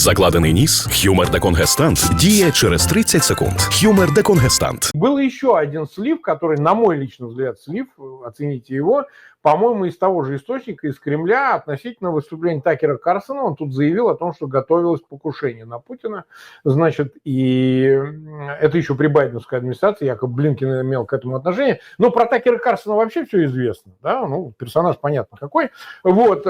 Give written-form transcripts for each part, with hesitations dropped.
Закладений ніс, Humor деконгестант діє через 30 секунд. Humor деконгестант. Был еще один слив, который, на мой личный взгляд, слив, оцените его, по-моему, из того же источника, из Кремля, относительно выступления Такера Карлсона. Он тут заявил о том, что готовилось покушение на Путина. Значит, и это еще при байденовской администрации, якобы Блинкен имел к этому отношение. Но про Такера Карлсона вообще все известно, да, ну, персонаж понятно какой. Вот,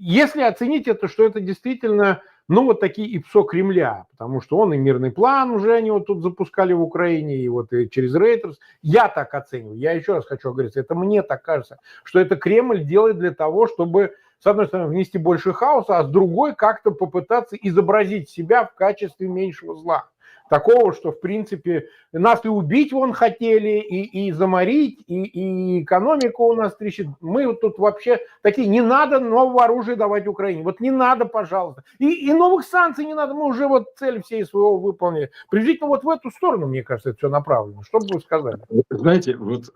если оценить это, что это действительно, ну, вот такие ИПСО Кремля, потому что он и мирный план уже они вот тут запускали в Украине, и вот и через Рейтерс. Я так оцениваю. Я еще раз хочу говорить, это мне так кажется, что это Кремль делает для того, чтобы, с одной стороны, внести больше хаоса, а с другой как-то попытаться изобразить себя в качестве меньшего зла. Такого, что, в принципе, нас и убить вон хотели, и заморить, и экономика у нас трещит. Мы вот тут вообще такие, не надо нового оружия давать Украине. Вот не надо, пожалуйста. И новых санкций не надо, мы уже вот цель всей своего выполнили. Приблизительно вот в эту сторону, мне кажется, это все направлено. Что бы вы сказали? Знаете, вот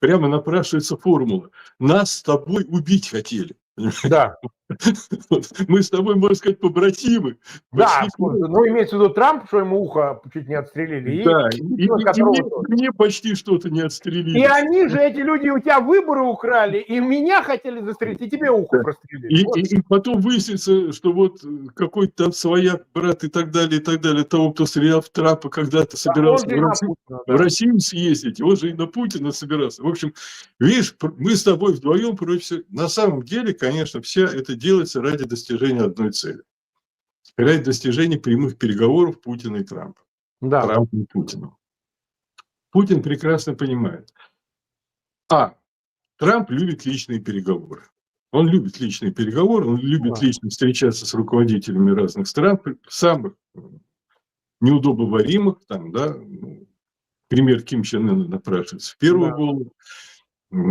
прямо напрашивается формула. Нас с тобой убить хотели. Да. Мы с тобой, можно сказать, побратимы. Да, ну имеется в виду Трамп, что ему ухо чуть не отстрелили. Да, и мне почти что-то не отстрелили. И они же, эти люди, у тебя выборы украли, и меня хотели застрелить, и тебе ухо прострелили. И потом выяснится, что вот какой-то там свояк, брат и так далее, того, кто стрелял в Трампа, когда-то собирался в Россию съездить, он же и на Путина собирался. В общем, видишь, мы с тобой вдвоем против всего. На самом деле, конечно, все это делается ради достижения одной цели. Ради достижения прямых переговоров Путина и Трампа. Да. Трампа и Путина. Путин прекрасно понимает. Трамп любит личные переговоры. Он любит личные переговоры, он любит лично встречаться с руководителями разных стран, самых неудобоваримых, там, да, пример Ким Чен Ына напрашивается в первую голову.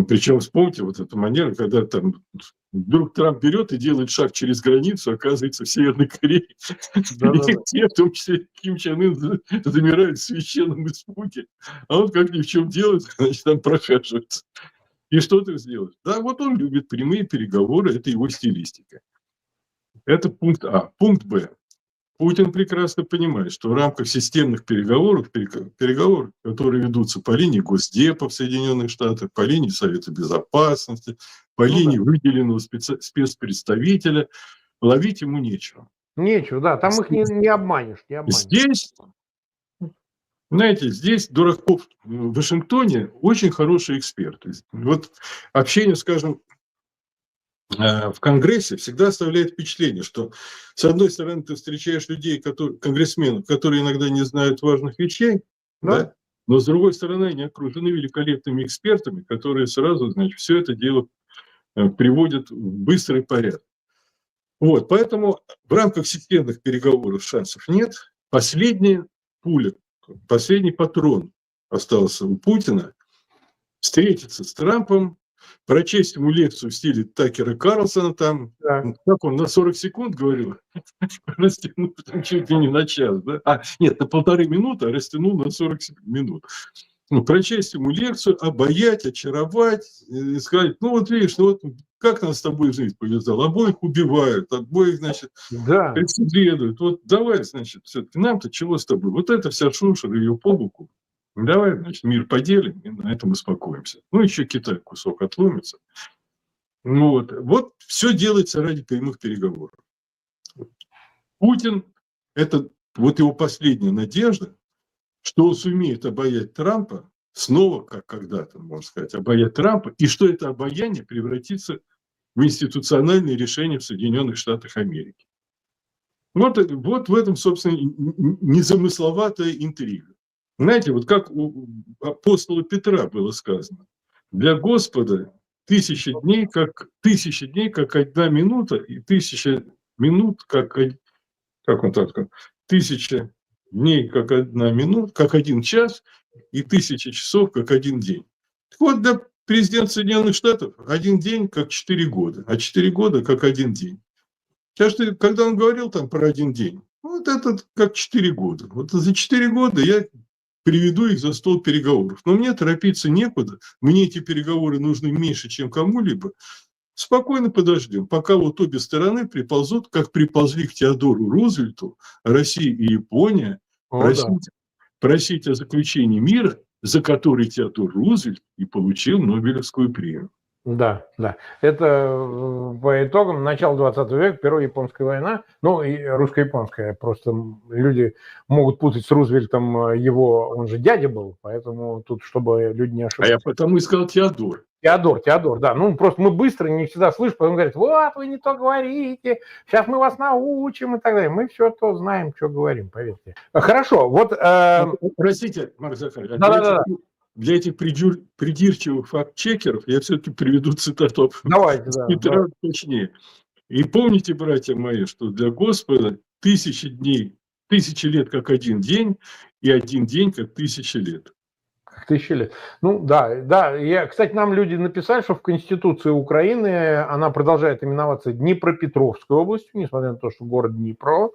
Причем, вспомните вот эту манеру, когда там вдруг Трамп берет и делает шаг через границу, оказывается в Северной Корее. И те, в том числе Ким Чен Ын, замирают в священном испуге. А он как ни в чем делает, значит, там прохаживается. И что ты сделаешь? Да, вот он любит прямые переговоры, это его стилистика. Это пункт А. Пункт Б. Путин прекрасно понимает, что в рамках системных переговоров, которые ведутся по линии Госдепа в Соединенных Штатах, по линии Совета Безопасности, по линии выделенного спецпредставителя, ловить ему нечего. Нечего, да, там их не обманешь. Здесь, знаете, здесь дураков в Вашингтоне очень хорошие эксперты. Вот общение, скажем, в Конгрессе всегда оставляет впечатление, что, с одной стороны, ты встречаешь людей, конгрессменов, которые иногда не знают важных вещей, да? Но, с другой стороны, они окружены великолепными экспертами, которые сразу, значит, все это дело приводят в быстрый порядок. Вот, поэтому в рамках системных переговоров шансов нет. Последняя пуля, последний патрон остался у Путина встретиться с Трампом, прочесть ему лекцию в стиле Такера Карлсона, там, как он на 40 секунд говорил, растянул чуть ли не на час, да? Нет, на 1,5 минуты, а растянул на 40 минут. Прочесть ему лекцию, обаять, очаровать, и сказать, ну вот видишь, ну вот как нас с тобой жизнь повязала, обоих убивают, обоих, значит, преследуют, вот давай, значит, все-таки нам-то чего с тобой, вот это вся шушера, ее по боку. Давай, значит, мир поделим, и на этом успокоимся. Ну, еще Китай кусок отломится. Вот все делается ради прямых переговоров. Путин, это вот его последняя надежда, что он сумеет обаять Трампа, снова, как когда-то, можно сказать, обаять Трампа, и что это обаяние превратится в институциональное решение в Соединенных Штатах Америки. Вот в этом, собственно, незамысловатая интрига. Знаете, вот как у апостола Петра было сказано, для Господа 1000 дней как 1 минута, и 1000 минут как он так сказал, 1000 дней как 1 минута, как 1 час, и 1000 часов как 1 день. Так вот, для президента Соединенных Штатов 1 день как 4 года, а 4 года как 1 день. Сейчас, когда он говорил там про 1 день, вот это как 4 года. Вот за 4 года я приведу их за стол переговоров. Но мне торопиться некуда. Мне эти переговоры нужны меньше, чем кому-либо. спокойно подождем, пока вот обе стороны приползут, как приползли к Теодору Рузвельту, Россия и Япония, О, да. просить о заключении мира, за который Теодор Рузвельт и получил Нобелевскую премию. Да, да. Это по итогам начала 20 века, Первая японская война, ну и русско-японская. Просто люди могут путать с Рузвельтом его, он же дядя был, поэтому тут, чтобы люди не А ошибались. я потому и сказал Теодор. Теодор, да. Ну, просто мы быстро не всегда слышим, потом говорят, вот, вы не то говорите, сейчас мы вас научим и так далее. Мы все то знаем, что говорим, поверьте. Хорошо, вот... Простите, Марк Захарович, Да-да-да. для этих придирчивых факт-чекеров я все-таки приведу цитату Давайте, да. Петра точнее. И помните, братья мои, что для Господа 1000 дней, 1000 лет как один день, и один день как 1000 лет. 1000 лет. Ну да, да. Кстати, нам люди написали, что в Конституции Украины она продолжает именоваться Днепропетровской областью, несмотря на то, что город Днепро.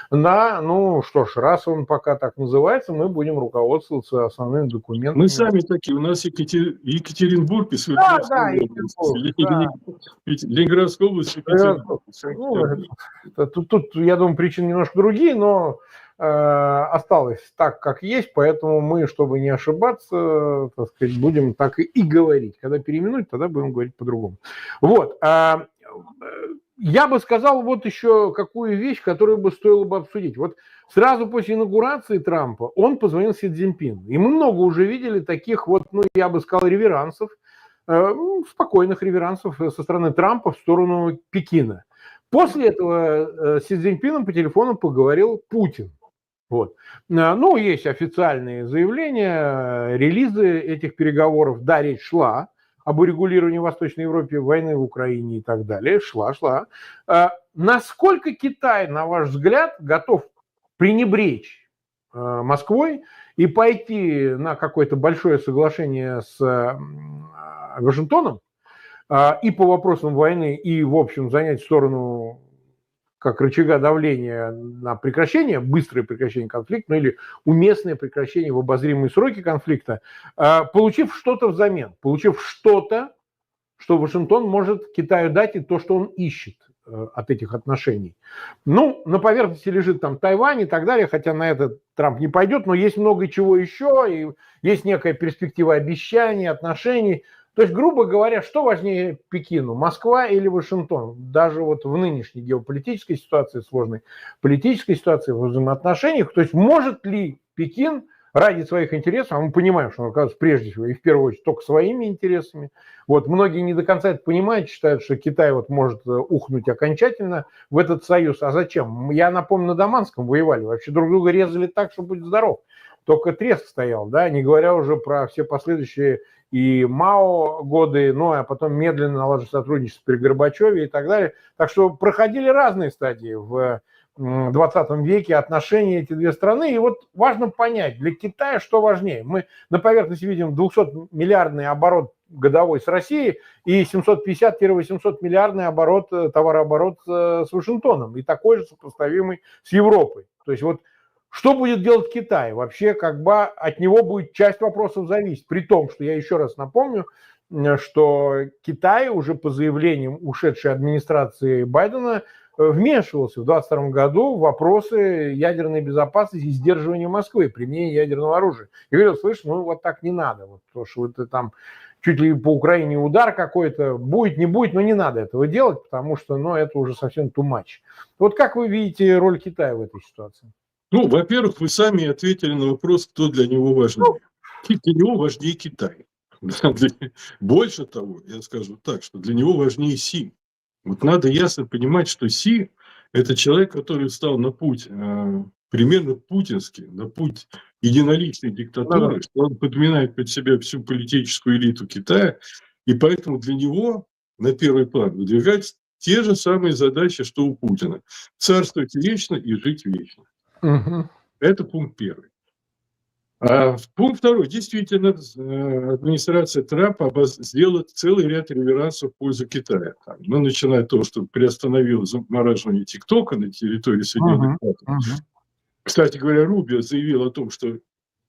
Да, ну что ж, раз он пока так называется, мы будем руководствоваться основными документами. Мы сами такие, у нас Екатеринбург и Свердловская область, Ленинградская область, Екатеринбург. Тут, я думаю, причины немножко другие, но осталось так, как есть, поэтому мы, чтобы не ошибаться, так сказать, будем так и говорить. Когда переименуют, тогда будем говорить по-другому. Вот. Я бы сказал вот еще какую вещь, которую бы стоило бы обсудить. Вот сразу после инаугурации Трампа он позвонил Си Цзиньпину. И мы много уже видели таких вот, ну, я бы сказал, реверансов, спокойных реверансов со стороны Трампа в сторону Пекина. После этого с Си Цзиньпином по телефону поговорил Путин. Вот. Ну, есть официальные заявления, релизы этих переговоров. Да, речь шла об урегулировании в Восточной Европе, войны в Украине и так далее. Шла. Насколько Китай, на ваш взгляд, готов пренебречь Москвой и пойти на какое-то большое соглашение с Вашингтоном и по вопросам войны, и, в общем, занять сторону как рычага давления на прекращение, быстрое прекращение конфликта, ну или уместное прекращение в обозримые сроки конфликта, получив что-то взамен, получив что-то, что Вашингтон может Китаю дать, и то, что он ищет от этих отношений. Ну, на поверхности лежит там Тайвань и так далее, хотя на это Трамп не пойдет, но есть много чего еще, и есть некая перспектива обещаний, отношений. То есть, грубо говоря, что важнее Пекину, Москва или Вашингтон? Даже вот в нынешней геополитической ситуации, сложной политической ситуации, в взаимоотношениях, то есть может ли Пекин ради своих интересов, а мы понимаем, что он оказывается прежде всего и в первую очередь только своими интересами, вот многие не до конца это понимают, считают, что Китай вот может ухнуть окончательно в этот союз. А зачем? Я напомню, на Даманском воевали, вообще друг друга резали так, что будь здоров. Только треск стоял, да, не говоря уже про все последующие и Мао годы, ну а потом медленно налаживать сотрудничество при Горбачеве и так далее. Так что проходили разные стадии в 20 веке отношения эти две страны. И вот важно понять, для Китая что важнее. Мы на поверхности видим 200-миллиардный оборот годовой с Россией и 750-800 миллиардный оборот, товарооборот с Вашингтоном. И такой же сопоставимый с Европой. То есть вот что будет делать Китай? Вообще, как бы от него будет часть вопросов зависеть. При том, что я еще раз напомню, что Китай уже по заявлениям ушедшей администрации Байдена вмешивался в 2022 году в вопросы ядерной безопасности и сдерживания Москвы, применения ядерного оружия. И говорил, слышь, ну вот так не надо. Вот то, что это там чуть ли по Украине удар какой-то, будет, не будет, но не надо этого делать, потому что, ну, это уже совсем too much. Вот как вы видите роль Китая в этой ситуации? Ну, во-первых, вы сами ответили на вопрос, кто для него важнее. Для него важнее Китай. Больше того, я скажу так, что для него важнее Си. Вот надо ясно понимать, что Си – это человек, который встал на путь примерно путинский, на путь единоличной диктатуры, что он подминает под себя всю политическую элиту Китая, и поэтому для него на первый план выдвигаются те же самые задачи, что у Путина. Царствовать вечно и жить вечно. Угу. Это пункт первый. А пункт второй. Действительно, администрация Трампа сделала целый ряд реверансов в пользу Китая. Ну, начиная от того, что приостановила замораживание ТикТока на территории Соединенных Штатов. Кстати говоря, Рубио заявил о том, что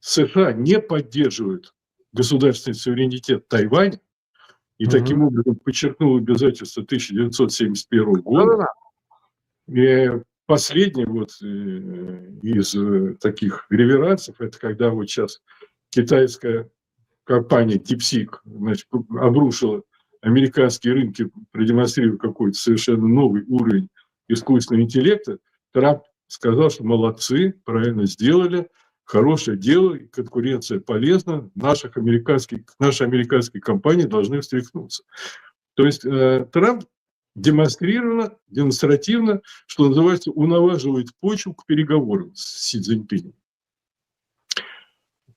США не поддерживают государственный суверенитет Тайваня, и таким образом подчеркнул обязательства 1971 года. И последний вот из таких реверансов, это когда вот сейчас китайская компания DeepSeek, значит, обрушила американские рынки, продемонстрировав какой-то совершенно новый уровень искусственного интеллекта. Трамп сказал, что молодцы, правильно сделали, хорошее дело, конкуренция полезна, наши американские компании должны встряхнуться. То есть Трамп демонстративно, что называется, унаваживает почву к переговорам с Си Цзиньпинем.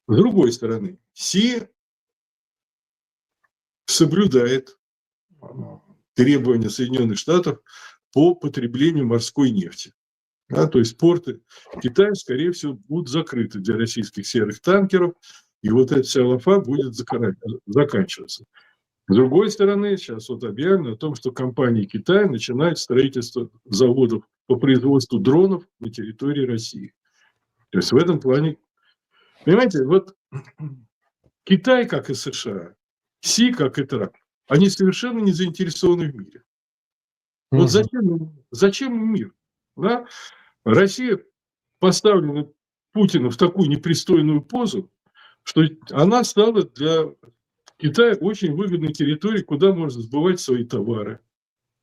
С другой стороны, Си соблюдает требования Соединенных Штатов по потреблению морской нефти. Да, то есть порты Китая, скорее всего, будут закрыты для российских серых танкеров, и вот эта вся лафа будет заканчиваться. С другой стороны, сейчас вот объявлено о том, что компании Китая начинают строительство заводов по производству дронов на территории России. То есть в этом плане, понимаете, вот Китай, как и США, Си, как и Трамп, они совершенно не заинтересованы в мире. Вот зачем им мир? Да? Россия поставлена Путина в такую непристойную позу, что она стала для Китая очень выгодной территорией, куда можно сбывать свои товары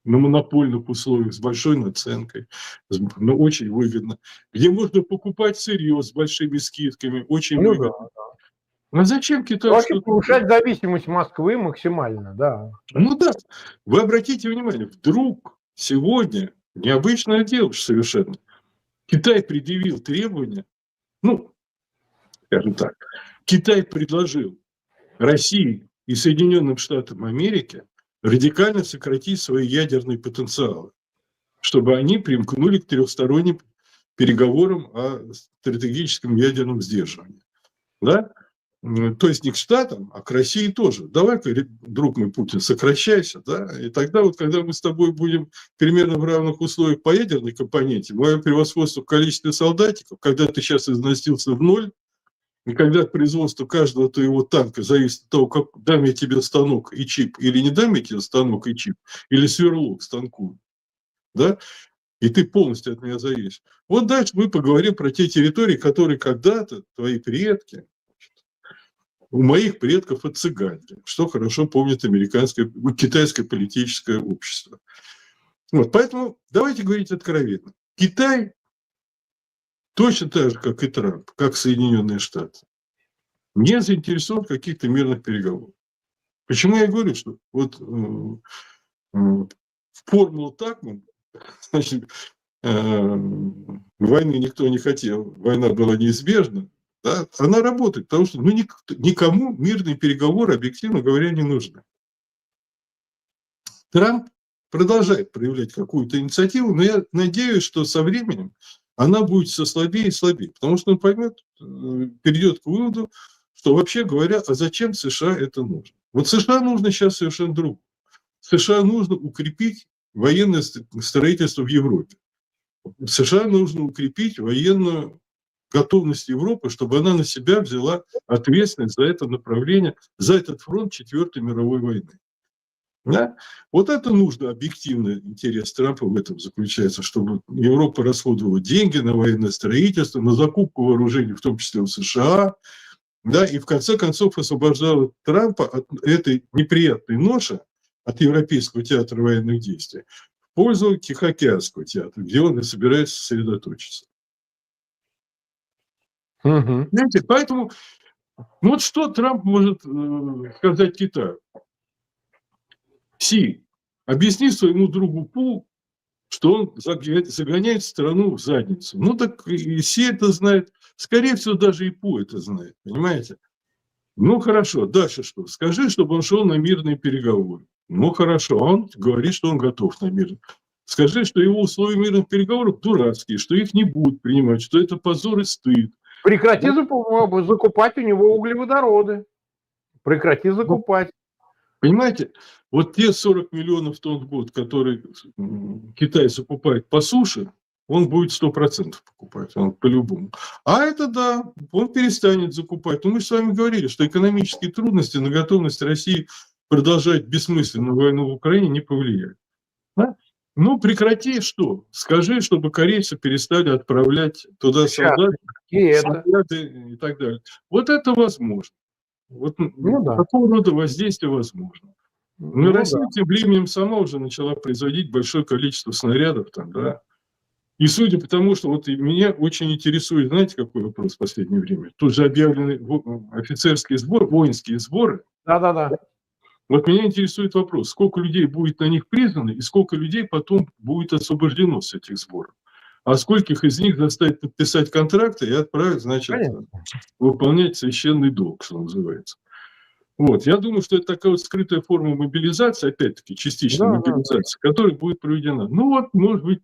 на монопольных условиях, с большой наценкой, но очень выгодно. Где можно покупать сырье с большими скидками, очень выгодно. Да. А зачем Китаю? Вообще повышать зависимость Москвы максимально, да. Ну да. Вы обратите внимание, вдруг сегодня необычное дело совершенно. Китай предъявил требования, скажем так, Китай предложил России и Соединенным Штатам Америки радикально сократить свои ядерные потенциалы, чтобы они примкнули к трехсторонним переговорам о стратегическом ядерном сдерживании. Да? То есть не к Штатам, а к России тоже. Давай-ка, друг мой Путин, сокращайся. Да? И тогда вот, когда мы с тобой будем примерно в равных условиях по ядерной компоненте, мое превосходство в количестве солдатиков, когда ты сейчас износился в ноль, и когда производство каждого твоего танка зависит от того, как дам я тебе станок и чип, или не дам я тебе станок и чип, или сверло к станку, да, и ты полностью от меня зависишь. Вот дальше мы поговорим про те территории, которые когда-то твои предки, у моих предков отцыганили, что хорошо помнит китайское политическое общество. Вот, поэтому давайте говорить откровенно. Китай точно так же, как и Трамп, как Соединенные Штаты, не заинтересован в каких-то мирных переговорах. Почему я говорю, что вот формула Такман, значит, войны никто не хотел, война была неизбежна, да, она работает, потому что никому мирные переговоры, объективно говоря, не нужны. Трамп продолжает проявлять какую-то инициативу, но я надеюсь, что со временем она будет все слабее и слабее, потому что он поймет, перейдет к выводу, что вообще говоря, а зачем США это нужно? Вот США нужно сейчас совершенно другое. США нужно укрепить военное строительство в Европе. США нужно укрепить военную готовность Европы, чтобы она на себя взяла ответственность за это направление, за этот фронт Четвертой мировой войны. Да? Вот это нужно, объективный интерес Трампа в этом заключается, чтобы Европа расходовала деньги на военное строительство, на закупку вооружений, в том числе у США, да, и в конце концов освобождала Трампа от этой неприятной ноши, от Европейского театра военных действий, в пользу Тихоокеанского театра, где он и собирается сосредоточиться. Знаете, поэтому вот что Трамп может сказать Китаю? Си, объясни своему другу Пу, что он загоняет страну в задницу. Ну так и Си это знает, скорее всего, даже и Пу это знает, понимаете? Ну хорошо, дальше что? Скажи, чтобы он шел на мирные переговоры. Ну хорошо, он говорит, что он готов на мирные. Скажи, что его условия мирных переговоров дурацкие, что их не будут принимать, что это позор и стыд. Прекрати закупать у него углеводороды. Прекрати закупать. Понимаете, вот те 40 миллионов тонн в год, которые Китай закупает по суше, он будет 100% покупать, он по-любому. А это да, он перестанет закупать. Но мы с вами говорили, что экономические трудности на готовность России продолжать бессмысленную войну в Украине, не повлияет. Да? Ну, прекрати что? Скажи, чтобы корейцы перестали отправлять туда солдат, снаряды и так далее. Вот это возможно. Вот такого рода воздействие возможно. Но Россия тем временем сама уже начала производить большое количество снарядов там, да. И судя по тому, что вот и меня очень интересует, знаете, какой вопрос в последнее время? Тут же объявлены офицерские сборы, воинские сборы. Да-да-да. Вот меня интересует вопрос, сколько людей будет на них признано и сколько людей потом будет освобождено с этих сборов. А скольких из них заставят подписать контракты и отправить, значит, выполнять священный долг, что называется. Вот. Я думаю, что это такая вот скрытая форма мобилизации, опять-таки, частичной мобилизации, которая будет проведена. Ну вот, может быть,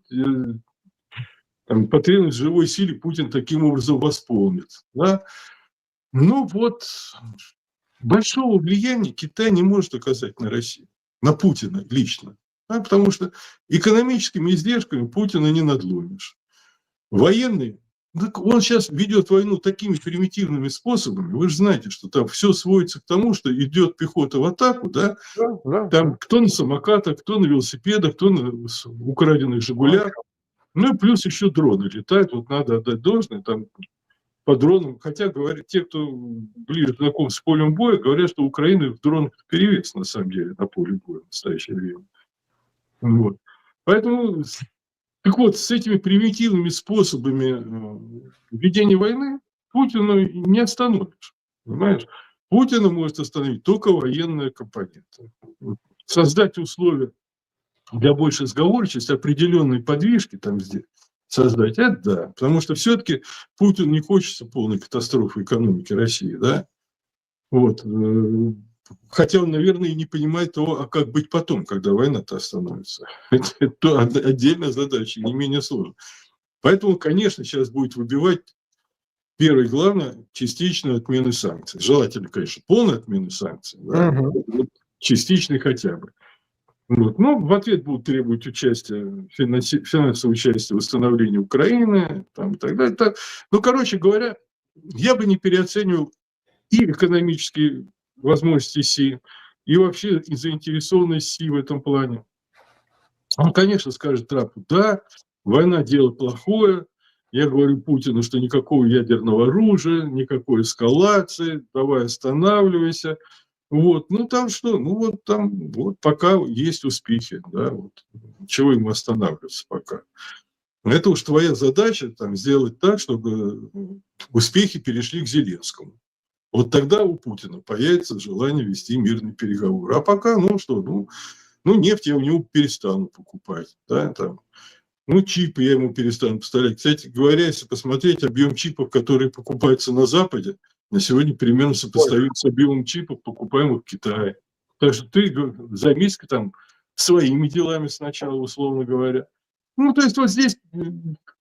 потребность в живой силе Путин таким образом восполнит. Да? Ну вот, большого влияния Китай не может оказать на Россию, на Путина лично. Да? Потому что экономическими издержками Путина не надломишь. Военный, он сейчас ведет войну такими примитивными способами. Вы же знаете, что там все сводится к тому, что идет пехота в атаку, да? Там кто на самокатах, кто на велосипедах, кто на украденных «Жигулях». Ну и плюс еще дроны летают, вот надо отдать должное, там по дронам, хотя говорят, те, кто ближе знаком с полем боя, говорят, что у Украины в дронах перевес на самом деле на поле боя в настоящее время. Вот. Поэтому, так вот, с этими примитивными способами ведения войны Путина не остановишь, понимаешь? Путина может остановить только военная компонента. Создать условия для большей сговорчивости, определенной подвижки там здесь создать, это да. Потому что все-таки Путину не хочется полной катастрофы экономики России, да. Вот. Хотя он, наверное, и не понимает того, а как быть потом, когда война-то остановится. Это отдельная задача, не менее сложная. Поэтому, конечно, сейчас будет выбивать первое, главное, частичную отмену санкций. Желательно, конечно, полной отмены санкций, да? Частичной хотя бы. Вот. Ну, в ответ будут требовать участия, финансового участия в восстановлении Украины там, и так далее. Так. Ну, короче говоря, я бы не переоценивал и экономические возможности Си, и вообще и заинтересованность Си в этом плане. Он, конечно, скажет Трампу, да, война – дело плохое. Я говорю Путину, что никакого ядерного оружия, никакой эскалации, давай останавливайся. Вот, ну там что, ну вот там вот пока есть успехи, да, вот, чего ему останавливаться пока. Это уж твоя задача там сделать так, чтобы успехи перешли к Зеленскому. Вот тогда у Путина появится желание вести мирный переговор. А пока, ну что, ну нефть я у него перестану покупать, да, там. Ну, чипы я ему перестану поставлять. Кстати говоря, если посмотреть объем чипов, которые покупаются на Западе, на сегодня примерно сопоставим с объемом чипов, покупаемых в Китае. Так что ты займись там своими делами сначала, условно говоря. Ну, то есть вот здесь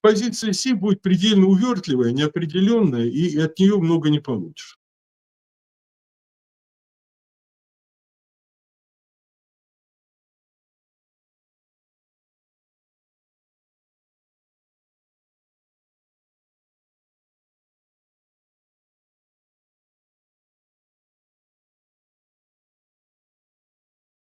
позиция Си будет предельно увертливая, неопределенная, и от нее много не получишь.